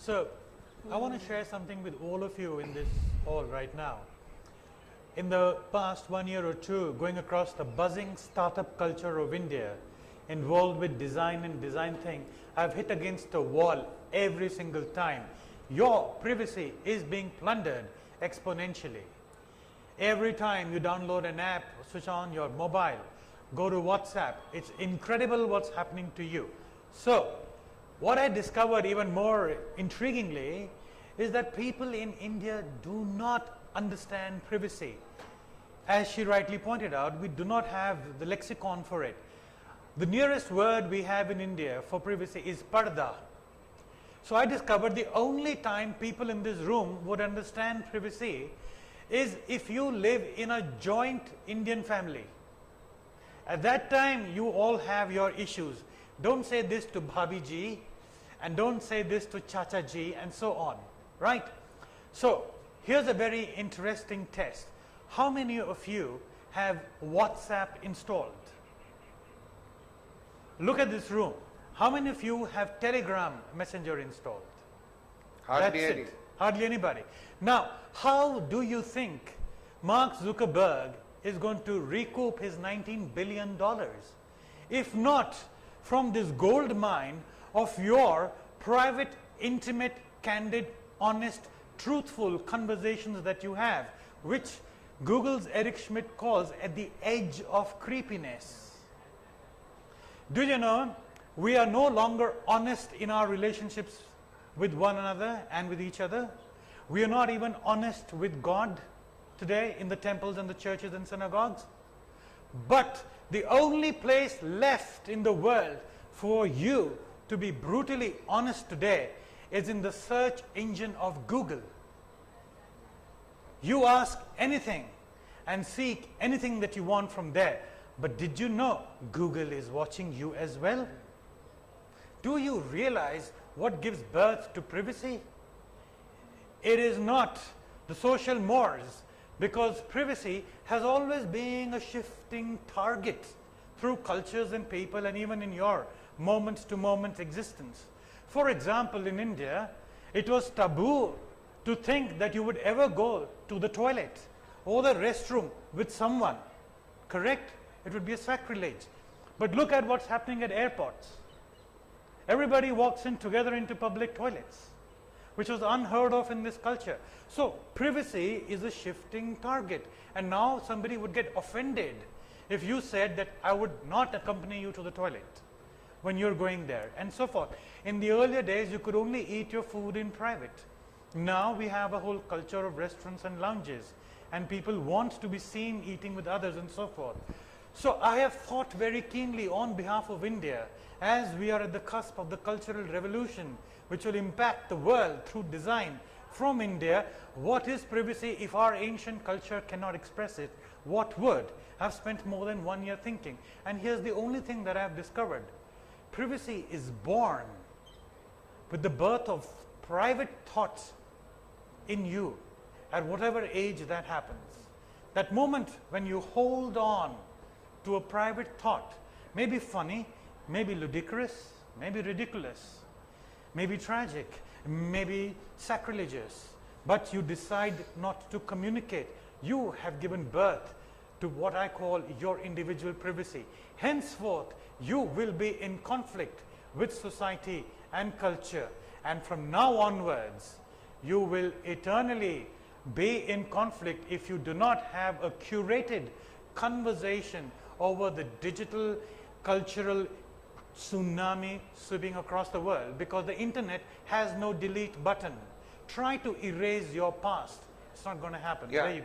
So, I want to share something with all of you in this hall right now. In the past 1 year or two, going across the buzzing startup culture of India, involved with design and design thing, I've hit against a wall every single time. Your privacy is being plundered exponentially. Every time you download an app, switch on your mobile, go to WhatsApp, it's incredible what's happening to you. So, what I discovered even more intriguingly is that people in India do not understand privacy. As she rightly pointed out, we do not have the lexicon for it. The nearest word we have in India for privacy is parda. So I discovered the only time people in this room would understand privacy is if you live in a joint Indian family. At that time, you all have your issues. Don't say this to Bhabhi ji, and don't say this to Chacha ji, and so on, right? So, here's a very interesting test. How many of you have WhatsApp installed? Look at this room. How many of you have Telegram Messenger installed? Hardly That's any. it. Hardly anybody. Now, how do you think Mark Zuckerberg is going to recoup his $19 billion? If not from this gold mine of your private, intimate, candid, honest, truthful conversations that you have, which Google's Eric Schmidt calls at the edge of creepiness. Do you know, we are no longer honest in our relationships with one another and with each other. We are not even honest with God today in the temples and the churches and synagogues. But the only place left in the world for you to be brutally honest today is in the search engine of Google. You ask anything and seek anything that you want from there. But did you know Google is watching you as well? Do you realize what gives birth to privacy? It is not the social mores, because privacy has always been a shifting target through cultures and people, and even in your moment-to-moment existence. For example, in India, it was taboo to think that you would ever go to the toilet or the restroom with someone, correct? It would be a sacrilege. But look at what's happening at airports. Everybody walks in together into public toilets, which was unheard of in this culture. So, privacy is a shifting target. And now somebody would get offended if you said that I would not accompany you to the toilet when you're going there, and so forth. In the earlier days, you could only eat your food in private. Now we have a whole culture of restaurants and lounges, and people want to be seen eating with others and so forth. So I have thought very keenly on behalf of India, as we are at the cusp of the cultural revolution, which will impact the world through design from India. What is privacy if our ancient culture cannot express it? What would? I've spent more than 1 year thinking. And here's the only thing that I've discovered. Privacy is born with the birth of private thoughts in you at whatever age that happens. That moment when you hold on to a private thought, may be funny, may be ludicrous, may be ridiculous, may be tragic, may be sacrilegious, but you decide not to communicate. You have given birth to what I call your individual privacy. Henceforth, you will be in conflict with society and culture, and from now onwards, you will eternally be in conflict if you do not have a curated conversation over the digital cultural tsunami sweeping across the world, because the internet has no delete button. Try to erase your past. It's not going to happen. Yeah. There you go.